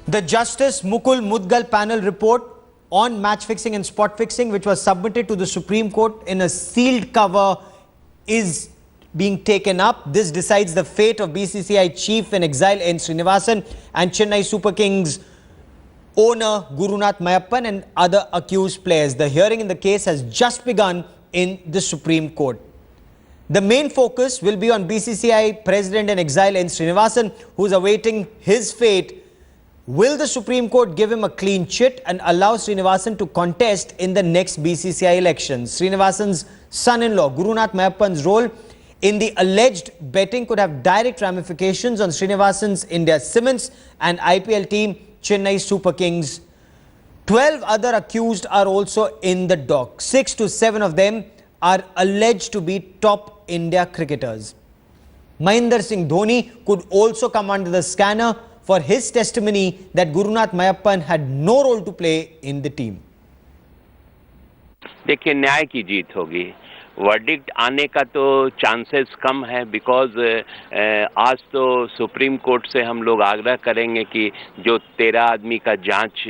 The Justice Mukul Mudgal panel report on match fixing and spot fixing, which was submitted to the Supreme Court in a sealed cover, is being taken up. This decides the fate of BCCI chief in exile N. Srinivasan and Chennai Super Kings owner Gurunath Mayappan and other accused players. The hearing in the case has just begun in the Supreme Court. The main focus will be on BCCI President in exile N. Srinivasan, who is awaiting his fate. Will the Supreme Court give him a clean chit and allow Srinivasan to contest in the next BCCI elections? Srinivasan's son-in-law, Gurunath Mayappan's role in the alleged betting could have direct ramifications on Srinivasan's India Cements and IPL team Chennai Super Kings. 12 other accused are also in the dock. 6 to 7 of them are alleged to be top India cricketers. Mahendra Singh Dhoni could also come under the scanner for his testimony that Gurunath Mayappan had no role to play in the team. देखिए न्याय की जीत होगी, verdict आने का तो chances कम है because आज तो सुप्रीम कोर्ट से हम लोग आग्रह करेंगे कि जो 13 आदमी का जांच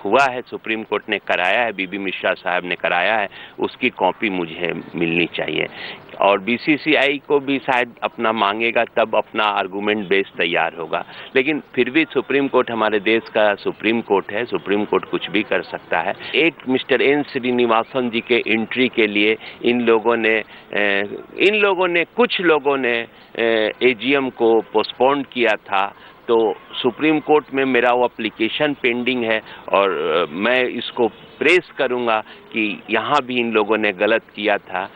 हुआ है सुप्रीम कोर्ट ने कराया है, बीबी मिश्रा साहब ने कराया है, उसकी कॉपी मुझे मिलनी चाहिए और बीसीसीआई को भी शायद अपना मांगेगा तब अपना आर्गूमेंट बेस तैयार होगा। लेकिन फिर भी सुप्रीम कोर्ट हमारे देश का सुप्रीम कोर्ट है, सुप्रीम कोर्ट कुछ भी कर सकता है। एक मिस्टर एन श्रीनिवासन जी के एंट्री के लिए कुछ लोगों ने एजीएम को पोस्टपोन किया था, तो सुप्रीम कोर्ट में मेरा वो एप्लीकेशन पेंडिंग है और मैं इसको प्रेस करूंगा कि यहाँ भी इन लोगों ने गलत किया था।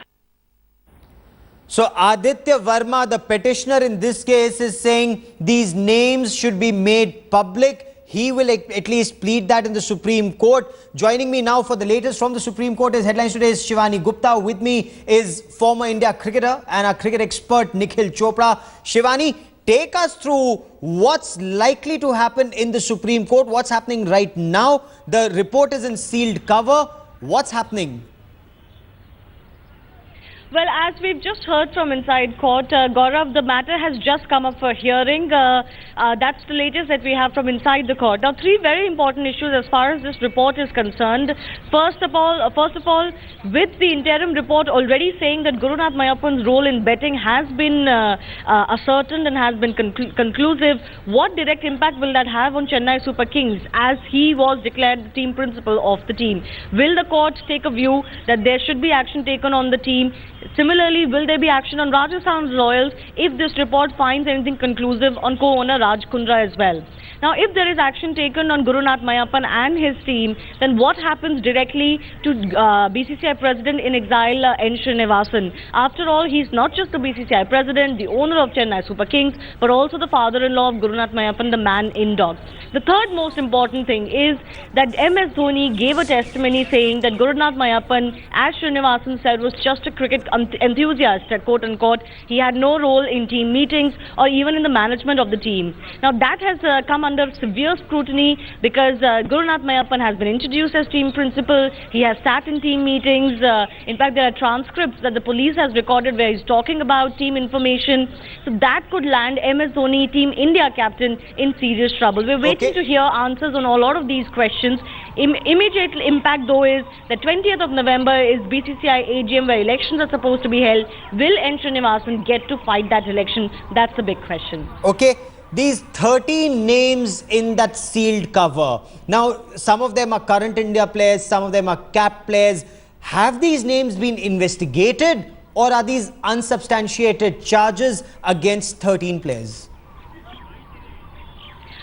So Aditya Verma, the petitioner in this case, is saying these names should be made public. He will at least plead that in the Supreme Court. Joining me now for the latest from the Supreme Court is Headlines Today's Shivani Gupta. With me is former India cricketer and our cricket expert Nikhil Chopra. Shivani, take us through what's likely to happen in the Supreme Court. What's happening right now? The report is in sealed cover. What's happening? Well, as we've just heard from inside court, Gaurav, the matter has just come up for hearing. That's the latest that we have from inside the court. Now, three very important issues as far as this report is concerned. First of all, with the interim report already saying that Gurunath Mayappan's role in betting has been ascertained and has been conclusive, what direct impact will that have on Chennai Super Kings as he was declared the team principal of the team? Will the court take a view that there should be action taken on the team? Similarly, will there be action on Rajasthan's Royals if this report finds anything conclusive on co-owner Raj Kundra as well? Now, if there is action taken on Gurunath Mayappan and his team, then what happens directly to BCCI President in exile N. Srinivasan? After all, he's not just the BCCI President, the owner of Chennai Super Kings, but also the father-in-law of Gurunath Mayappan, the man in dock. The third most important thing is that MS Dhoni gave a testimony saying that Gurunath Mayappan, as Srinivasan said, was just a cricket enthusiast, quote unquote. He had no role in team meetings or even in the management of the team. Now, that has come under severe scrutiny because Gurunath Mayappan has been introduced as team principal. He has sat in team meetings. In fact, there are transcripts that the police has recorded where he's talking about team information. So that could land MS Dhoni, Team India captain, in serious trouble. We're waiting to hear answers on a lot of these questions. Immediate impact, though, is the 20th of November is BCCI AGM where elections are supposed to be held. Will N. Srinivasan get to fight that election? That's the big question. Okay. These 13 names in that sealed cover. Now, some of them are current India players, some of them are capped players. Have these names been investigated or are these unsubstantiated charges against 13 players?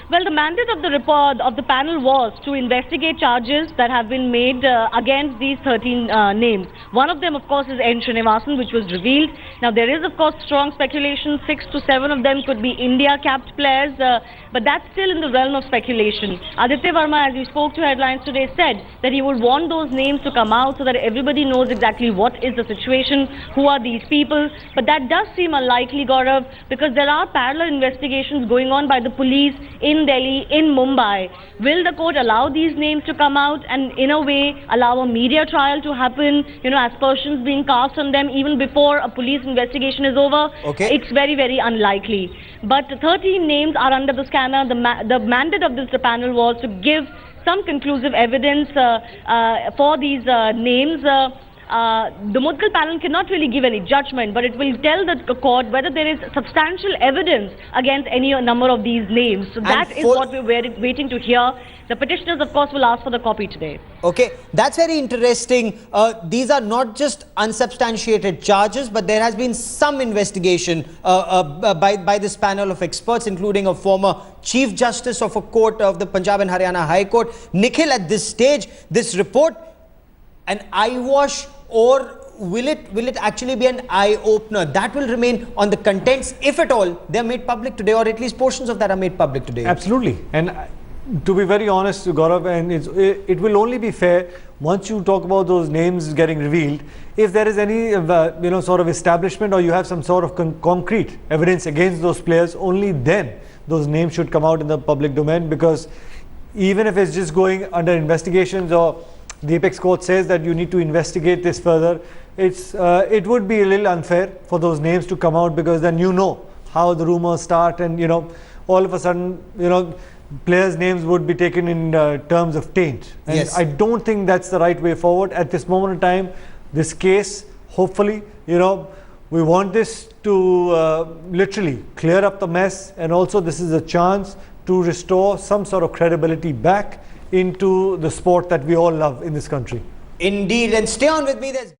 Well, the mandate of the report of the panel was to investigate charges that have been made against these 13 names. One of them, of course, is N. Srinivasan, which was revealed. Now, there is, of course, strong speculation. 6 to 7 of them could be India-capped players, but that's still in the realm of speculation. Aditya Verma, as we spoke to Headlines Today, said that he would want those names to come out so that everybody knows exactly what is the situation, who are these people. But that does seem unlikely, Gaurav, because there are parallel investigations going on by the police in in Delhi, in Mumbai. Will the court allow these names to come out and in a way allow a media trial to happen, aspersions being cast on them even before a police investigation is over? Okay. It's very, very unlikely. But 13 names are under the scanner. The mandate of this panel was to give some conclusive evidence for these names. The Mudgal panel cannot really give any judgment, but it will tell the court whether there is substantial evidence against any number of these names. So that is what we're waiting to hear. The petitioners, of course, will ask for the copy today. Okay, that's very interesting. These are not just unsubstantiated charges, but there has been some investigation by this panel of experts, including a former Chief Justice of a court of the Punjab and Haryana High Court. Nikhil, at this stage, this report, an eyewash, or will it actually be an eye-opener? That will remain on the contents, if at all, they're made public today, or at least portions of that are made public today. Absolutely. And to be very honest, Gaurav, and it will only be fair once you talk about those names getting revealed. If there is any sort of establishment, or you have some sort of concrete evidence against those players, only then those names should come out in the public domain. Because even if it's just going under investigations, or the Apex Court says that you need to investigate this further, it would be a little unfair for those names to come out, because then how the rumors start, and all of a sudden players' names would be taken in terms of taint. And yes. I don't think that's the right way forward at this moment in time. This case, hopefully, we want this to literally clear up the mess, and also this is a chance to restore some sort of credibility back into the sport that we all love in this country. Indeed, and stay on with me. There's